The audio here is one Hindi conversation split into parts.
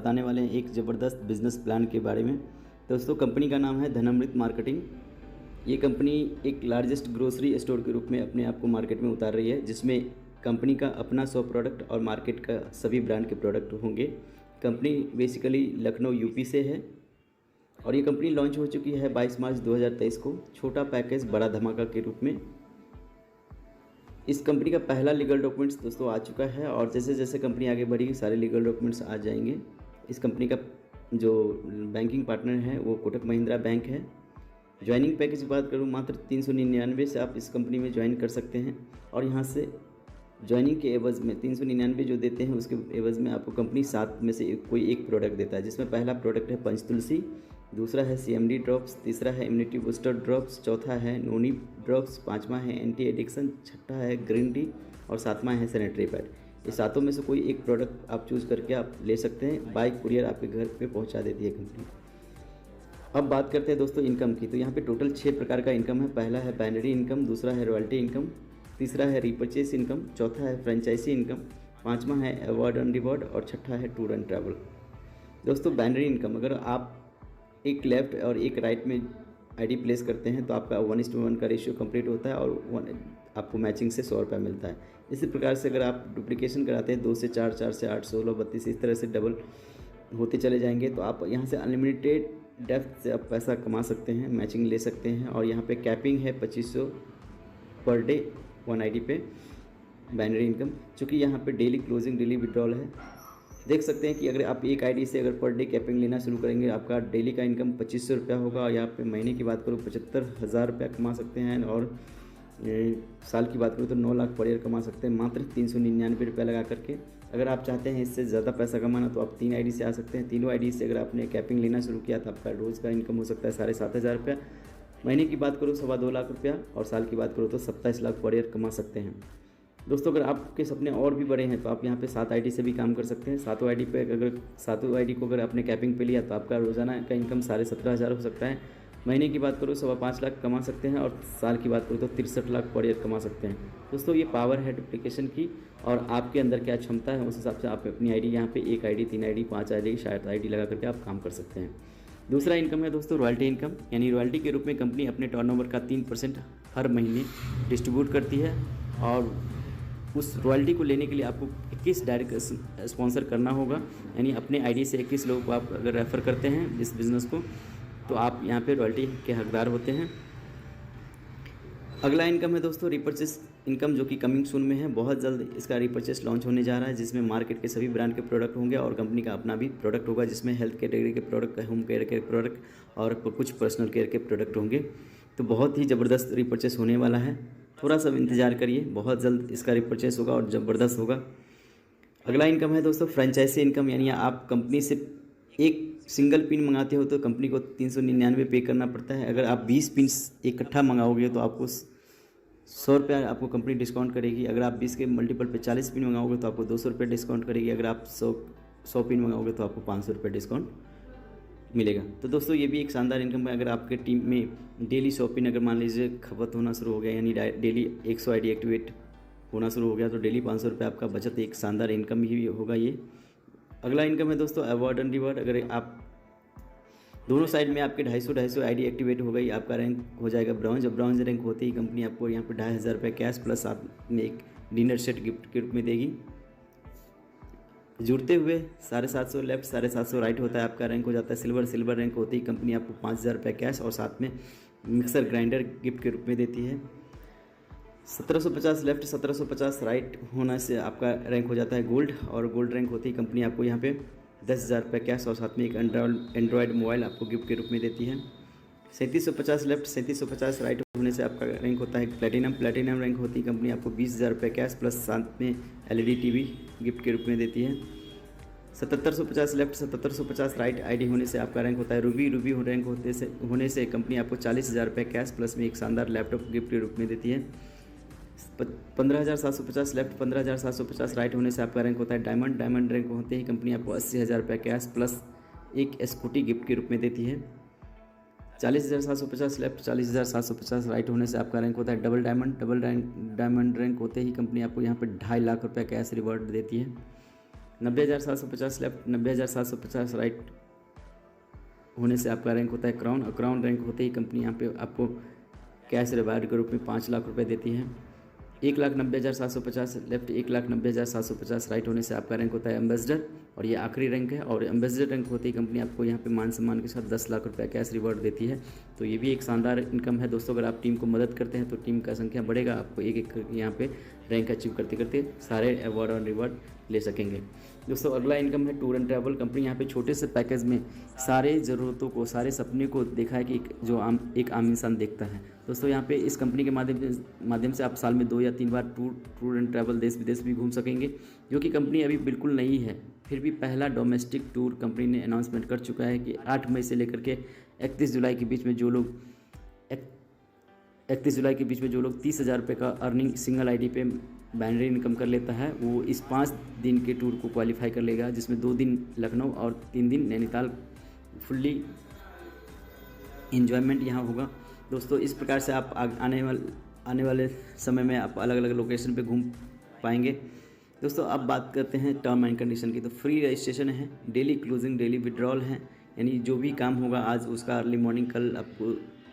बताने वाले हैं एक ज़बरदस्त बिजनेस प्लान के बारे में। दोस्तों कंपनी का नाम है धनामृत मार्केटिंग। ये कंपनी एक लार्जेस्ट ग्रोसरी स्टोर के रूप में अपने आप को मार्केट में उतार रही है, जिसमें कंपनी का अपना 100 प्रोडक्ट और मार्केट का सभी ब्रांड के प्रोडक्ट होंगे। कंपनी बेसिकली लखनऊ यूपी से है और ये कंपनी लॉन्च हो चुकी है 22 मार्च 2023 को, छोटा पैकेज बड़ा धमाका के रूप में। इस कंपनी का पहला लीगल डॉक्यूमेंट्स दोस्तों आ चुका है और जैसे जैसे कंपनी आगे बढ़ेगी सारे लीगल डॉक्यूमेंट्स आ जाएंगे। इस कंपनी का जो बैंकिंग पार्टनर है वो कोटक महिंद्रा बैंक है। ज्वाइनिंग पैकेज की बात करूँ, मात्र 399 से आप इस कंपनी में ज्वाइन कर सकते हैं और यहाँ से ज्वाइनिंग के एवज़ में 399 जो देते हैं उसके एवज़ में आपको कंपनी 7 में से कोई एक प्रोडक्ट देता है, जिसमें पहला प्रोडक्ट है पंचतुलसी, दूसरा है CMD ड्रॉप्स, तीसरा है इम्यूनिटी बूस्टर ड्रॉप्स, चौथा है नोनी ड्रॉप्स, पाँचवा है एंटी एडिक्शन, छठा है ग्रीन टी और सातवां है सैनिटरी पैड। ये सातों में से कोई एक प्रोडक्ट आप चूज़ करके आप ले सकते हैं। बाइक कुरियर आपके घर पे पहुंचा देती है कंपनी। अब बात करते हैं दोस्तों इनकम की। तो यहाँ पे टोटल 6 प्रकार का इनकम है। पहला है बाइनरी इनकम, दूसरा है रॉयल्टी इनकम, तीसरा है रीपर्चेस इनकम, चौथा है फ्रेंचाइजी इनकम, पाँचवा है अवार्ड एंड रिवॉर्ड और छठा है टूर एंड ट्रैवल। दोस्तों बाइनरी इनकम, अगर आप एक लेफ़्ट और एक राइट में आईडी प्लेस करते हैं तो आपका 1:1 का रेशियो कंप्लीट होता है और आपको मैचिंग से 100 रुपये मिलता है। इसी प्रकार से अगर आप डुप्लीकेशन कराते हैं 2 से 4, 4 से 8, 16, 32 इस तरह से डबल होते चले जाएंगे तो आप यहाँ से अनलिमिटेड डेप्थ से आप पैसा कमा सकते हैं, मैचिंग ले सकते हैं। और यहाँ पे कैपिंग है 2500 पर डे 1 आईडी पे बाइनरी इनकम, चूँकि यहाँ पे डेली क्लोजिंग डेली विड्रॉल है। देख सकते हैं कि अगर आप एक आईडी से अगर पर डे कैपिंग लेना शुरू करेंगे आपका डेली का इनकम 2500 रुपया होगा और यहाँ पे महीने की बात करूँ 75,000 रुपया कमा सकते हैं और साल की बात करूँ तो 9 लाख पर ईयर कमा सकते हैं मात्र 399 रुपया लगा करके। अगर आप चाहते हैं इससे ज़्यादा पैसा कमाना तो आप 3 आईडी से आ सकते हैं। तीनों आईडी से अगर आपने कैपिंग लेना शुरू किया तो आपका रोज़ का इनकम हो सकता है 7,500 रुपया। महीने की बात करूँ 2.25 लाख रुपया और साल की बात करूँ तो 27 लाख पर ईयर कमा सकते हैं। दोस्तों अगर आपके सपने और भी बड़े हैं तो आप यहाँ पे 7 आईडी से भी काम कर सकते हैं। सातों आईडी पे अगर सातों आईडी को अगर आपने कैपिंग पे लिया तो आपका रोज़ाना का इनकम 17,500 हो सकता है। महीने की बात करूँ 5.25 लाख कमा सकते हैं और साल की बात करूँ तो 63 लाख पर ईयर कमा सकते हैं। दोस्तों ये पावर है डुप्लीकेशन की और आपके अंदर क्या क्षमता है उस हिसाब से आप अपनी आईडी यहाँ पे 1 आईडी, 3 आईडी, 5 आईडी, 7 आईडी लगा करके आप काम कर सकते हैं। दूसरा इनकम है दोस्तों रॉयल्टी इनकम, यानी रॉयल्टी के रूप में कंपनी अपने टर्नओवर का 3% हर महीने डिस्ट्रीब्यूट करती है और उस रॉयल्टी को लेने के लिए आपको 21 डायरेक्ट स्पॉन्सर करना होगा, यानी अपने आईडी से 21 लोगों को आप अगर रेफ़र करते हैं इस बिज़नेस को तो आप यहाँ पे रॉयल्टी के हकदार होते हैं। अगला इनकम है दोस्तों रिपर्चेस इनकम, जो कि कमिंग सून में है। बहुत जल्द इसका रिपर्चेस लॉन्च होने जा रहा है, जिसमें मार्केट के सभी ब्रांड के प्रोडक्ट होंगे और कंपनी का अपना भी प्रोडक्ट होगा, जिसमें हेल्थ कैटेगरी के प्रोडक्ट, होम केयर के प्रोडक्ट और कुछ पर्सनल केयर के प्रोडक्ट होंगे। तो बहुत ही ज़बरदस्त रिपर्चेस होने वाला है, थोड़ा सा इंतज़ार करिए, बहुत जल्द इसका रिपर्चेस होगा और ज़बरदस्त होगा। अगला इनकम है दोस्तों फ्रेंचाइजी इनकम, यानी आप कंपनी से एक सिंगल पिन मंगाते हो तो कंपनी को 399 पे करना पड़ता है। अगर आप 20 पिन इकट्ठा मंगाओगे तो आपको 100 रुपया आपको कंपनी डिस्काउंट करेगी। अगर आप 20 के मल्टीपल पे 40 पिन मंगाओगे तो आपको 200 रुपये डिस्काउंट करेगी। अगर आप 100 पिन मंगाओगे तो आपको 500 रुपये डिस्काउंट मिलेगा। तो दोस्तों ये भी एक शानदार इनकम है। अगर आपके टीम में डेली 100 पिन अगर मान लीजिए खपत होना शुरू हो गया, यानी डेली 100 आईडी एक्टिवेट होना शुरू हो गया तो डेली 500 रुपये आपका बचत, एक शानदार इनकम ही होगा ये। अगला इनकम है दोस्तों अवार्ड एंड रिवॉर्ड। अगर आप दोनों साइड में आपके 250 आईडी एक्टिवेट हो गई, आपका रैंक हो जाएगा ब्रॉन्ज। और ब्रॉन्ज रैंक होते ही कंपनी आपको यहाँ पे 2,500 रुपये कैश प्लस साथ में एक डिनर सेट गिफ्ट के रूप में देगी। जुड़ते हुए 750 लेफ्ट 750 राइट होता है, आपका रैंक हो जाता है सिल्वर। सिल्वर रैंक होते ही कंपनी आपको 5,000 रुपये कैश और साथ में मिक्सर ग्राइंडर गिफ्ट के रूप में देती है। 1750 लेफ्ट 1750 राइट होने से आपका रैंक हो जाता है गोल्ड और गोल्ड रैंक होती ही कंपनी आपको यहाँ पे 10,000 रुपये कैश और साथ में एक एंड्रॉयड मोबाइल आपको गिफ्ट के रूप में देती है। 3750 लेफ्ट 3750 राइट होने से आपका रैंक होता है प्लेटिनम। प्लेटिनम रैंक होती है कंपनी आपको 20,000 रुपये कैश प्लस साथ में LED TV गिफ्ट के रूप में देती है। 7750 लेफ्ट 7750 राइट आईडी होने से आपका रैंक होता है रूबी। रूबी रैंक होने से कंपनी आपको 40,000 रुपये कैश प्लस में एक शानदार लैपटॉप गिफ्ट के रूप में देती है। 15,750 लेफ्ट 15,750 राइट होने से आपका रैंक होता है डायमंड। डायमंड रैंक होते ही कंपनी आपको 80,000 रुपये कैश प्लस एक स्कूटी गिफ्ट के रूप में देती है। 40,750 लेफ्ट 40,750 राइट होने से आपका रैंक होता है डबल डायमंड। डायमंड रैंक होते ही कंपनी आपको यहाँ पे 2.5 लाख रुपये कैश रिवॉर्ड देती है। 90,750 लेफ्ट, 90,750 राइट होने से आपका रैंक होता है क्राउन, और क्राउन रैंक होते ही कंपनी यहाँ पे आपको कैश रिवार्ड के रूप में 5 लाख रुपए देती है। 1,90,750 लेफ्ट, 1,90,750 राइट होने से आपका रैंक होता है एम्बेसडर, और ये आखिरी रैंक है। और एम्बेसडर रैंक होते ही कंपनी आपको यहाँ पे मान सम्मान के साथ 10 लाख रुपये कैश रिवॉर्ड देती है। तो ये भी एक शानदार इनकम है दोस्तों। अगर आप टीम को मदद करते हैं तो टीम का संख्या बढ़ेगा, आपको एक एक करके यहाँ पे रैंक अचीव करते करते सारे अवार्ड और रिवॉर्ड ले सकेंगे दोस्तों। अगला इनकम है टूर एंड ट्रैवल। कंपनी यहाँ पे छोटे से पैकेज में सारे ज़रूरतों को, सारे सपने को देखा है कि जो एक आम इंसान देखता है दोस्तों। यहाँ पे इस कंपनी के माध्यम से आप साल में 2 या 3 बार टूर एंड ट्रैवल देश विदेश भी घूम सकेंगे, जो कि कंपनी अभी बिल्कुल नई है। फिर भी पहला डोमेस्टिक टूर कंपनी ने अनाउंसमेंट कर चुका है कि 8 मई से लेकर के 31 जुलाई के बीच में जो लोग 30,000 रुपये का अर्निंग सिंगल आईडी पे बाइनरी इनकम कर लेता है, वो इस 5 दिन के टूर को क्वालिफाई कर लेगा, जिसमें 2 दिन लखनऊ और 3 दिन नैनीताल फुल्ली इन्जॉयमेंट यहाँ होगा दोस्तों। इस प्रकार से आप आने वाले समय में आप अलग अलग लोकेशन पे घूम पाएंगे दोस्तों। अब बात करते हैं टर्म एंड कंडीशन की। तो फ्री रजिस्ट्रेशन है, डेली क्लोजिंग, डेली विड्रॉल है, यानी जो भी काम होगा आज उसका अर्ली मॉर्निंग कल आपको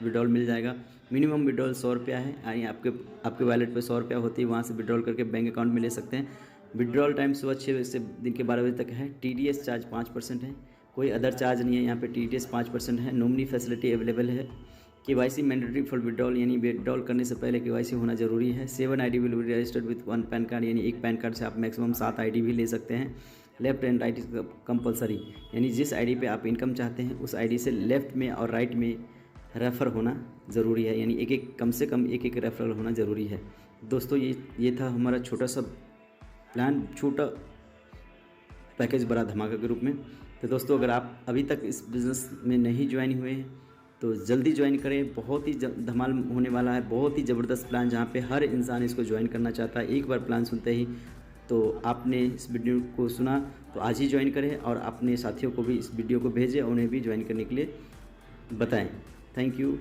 विड्रॉल मिल जाएगा। मिनिमम विड्रॉल 100 रुपया है, यानी आपके वैलेट पे 100 रुपया होती है, वहाँ से विड्रॉल करके बैंक अकाउंट में ले सकते हैं। विड्रॉल टाइम सुबह 6 बजे से दिन के 12 बजे तक है। TDS चार्ज 5% है, कोई अदर चार्ज नहीं है यहाँ पे। TDS 5% है। नॉमिनी फैसिलिटी अवेलेबल है। KYC मैंडेटरी फॉर विड्रॉल, यानी विड्रॉल करने से पहले KYC होना जरूरी है। 7 ID will be registered with 1 pan card, यानी एक पैन कार्ड से आप मैक्सिमम 7 ID भी ले सकते हैं। Left and right is compulsory, यानी जिस ID पे आप इनकम चाहते हैं उस ID से लेफ्ट में और राइट में रेफ़र होना ज़रूरी है, यानी कम से कम एक रेफरल होना ज़रूरी है दोस्तों। ये था हमारा छोटा सा प्लान, छोटा पैकेज बड़ा धमाका के रूप में। तो दोस्तों अगर आप अभी तक इस बिज़नेस में नहीं ज्वाइन हुए हैं तो जल्दी ज्वाइन करें। बहुत ही धमाल होने वाला है, बहुत ही ज़बरदस्त प्लान, जहाँ पे हर इंसान इसको ज्वाइन करना चाहता है। एक बार प्लान सुनते ही तो आपने इस वीडियो को सुना तो आज ही ज्वाइन करें, और अपने साथियों को भी इस वीडियो को भेजें और उन्हें भी ज्वाइन करने के लिए बताएं। Thank you.